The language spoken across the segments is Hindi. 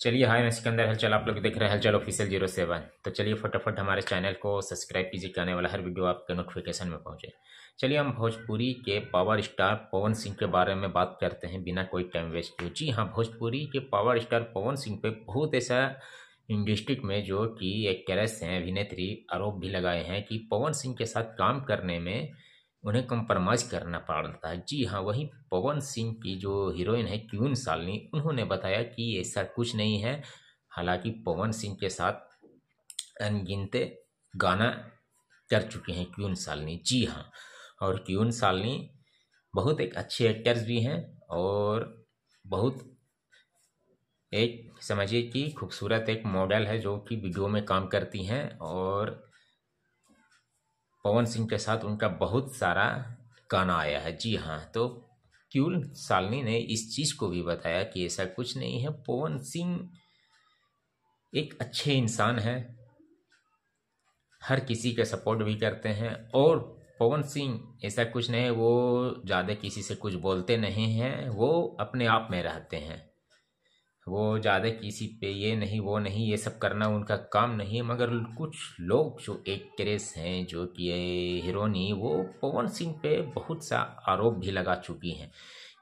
चलिए, हाय मैं सिकंदर। हलचल आप लोग देख रहे हैं हलचल ऑफिशियल 07। तो चलिए फटाफट हमारे चैनल को सब्सक्राइब कीजिए कि आने वाला हर वीडियो आपके नोटिफिकेशन में पहुंचे। चलिए हम भोजपुरी के पावर स्टार पवन सिंह के बारे में बात करते हैं बिना कोई टाइम वेस्ट किए। जी हाँ, भोजपुरी के पावर स्टार पवन सिंह पे बहुत ऐसा इंडस्ट्री में जो कि एक्ट्रेस हैं, अभिनेत्री, आरोप भी लगाए हैं कि पवन सिंह के साथ काम करने में उन्हें कंप्रोमाइज करना पड़ता है। जी हाँ, वही पवन सिंह की जो हीरोइन है क्वीन शालिनी, उन्होंने बताया कि ऐसा कुछ नहीं है। हालांकि पवन सिंह के साथ अनगिनते गाना कर चुके हैं क्वीन शालिनी। जी हाँ, और क्वीन शालिनी बहुत एक अच्छे एक्टर्स भी हैं और बहुत एक समझिए कि खूबसूरत एक मॉडल है जो कि वीडियो में काम करती हैं। और पवन सिंह के साथ उनका बहुत सारा गाना आया है। जी हाँ, तो क्यूल शालिनी ने इस चीज़ को भी बताया कि ऐसा कुछ नहीं है, पवन सिंह एक अच्छे इंसान हैं, हर किसी का सपोर्ट भी करते हैं। और पवन सिंह ऐसा कुछ नहीं है, वो ज़्यादा किसी से कुछ बोलते नहीं हैं, वो अपने आप में रहते हैं। वो ज़्यादा किसी पे ये नहीं वो नहीं ये सब करना उनका काम नहीं है। मगर कुछ लोग जो एक्ट्रेस हैं, जो कि हीरोनी, वो पवन सिंह पे बहुत सा आरोप भी लगा चुकी हैं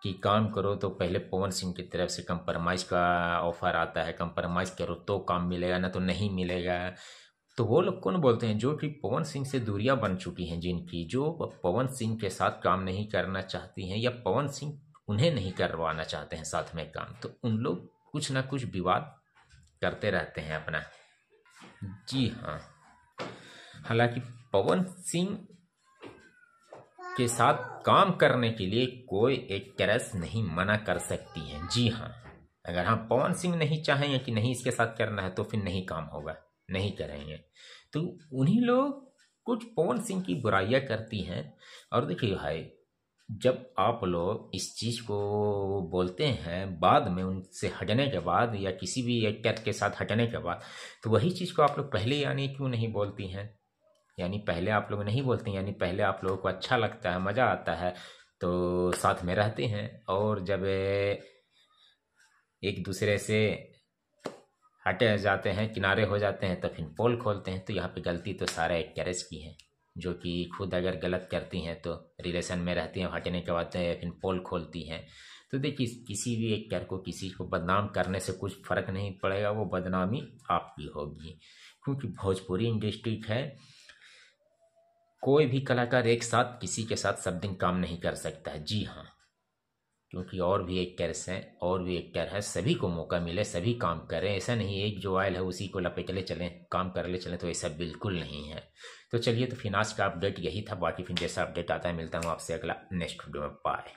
कि काम करो तो पहले पवन सिंह की तरफ से कंप्रोमाइज़ का ऑफर आता है, कंप्रोमाइज़ करो तो काम मिलेगा, ना तो नहीं मिलेगा। तो वो लोग कौन बोलते हैं जो कि पवन सिंह से दूरियां बन चुकी हैं, जिनकी जो पवन सिंह के साथ काम नहीं करना चाहती हैं या पवन सिंह उन्हें नहीं करवाना चाहते हैं साथ में काम, तो उन लोग कुछ ना कुछ विवाद करते रहते हैं अपना। जी हाँ, हालांकि पवन सिंह के साथ काम करने के लिए कोई एक्ट्रेस नहीं मना कर सकती है। जी हाँ, अगर हम पवन सिंह नहीं चाहेंगे कि नहीं इसके साथ करना है तो फिर नहीं काम होगा, नहीं करेंगे। तो उन्हीं लोग कुछ पवन सिंह की बुराइयां करती हैं। और देखिए भाई, जब आप लोग इस चीज़ को बोलते हैं बाद में, उनसे हटने के बाद या किसी भी एक्टर के साथ हटने के बाद, तो वही चीज़ को आप लोग पहले यानी क्यों नहीं बोलती हैं? यानी पहले आप लोग नहीं बोलते हैं, यानी पहले आप लोगों को अच्छा लगता है, मज़ा आता है तो साथ में रहते हैं। और जब एक दूसरे से हटे जाते हैं, किनारे हो जाते हैं, तो फिर पोल खोलते हैं। तो यहाँ पे गलती तो सारे एक्ट्रेस की है, जो कि खुद अगर गलत करती हैं तो रिलेशन में रहती हैं, हटने के बाद फिर पोल खोलती हैं। तो देखिए, किसी भी एक्टर को किसी को बदनाम करने से कुछ फर्क नहीं पड़ेगा, वो बदनामी आपकी होगी। क्योंकि भोजपुरी इंडस्ट्री है, कोई भी कलाकार एक साथ किसी के साथ सब दिन काम नहीं कर सकता है। जी हाँ, क्योंकि और भी एक्टर्स हैं, और भी एक्टर है, सभी को मौका मिले, सभी काम करें। ऐसा नहीं एक जो आयल है उसी को लपेट ले चलें, काम कर ले चलें, तो ऐसा बिल्कुल नहीं है। तो चलिए, तो फिर आज का अपडेट यही था। बाकी फिर जैसा अपडेट आता है मिलता हूँ आपसे अगला नेक्स्ट वीडियो में। बाय।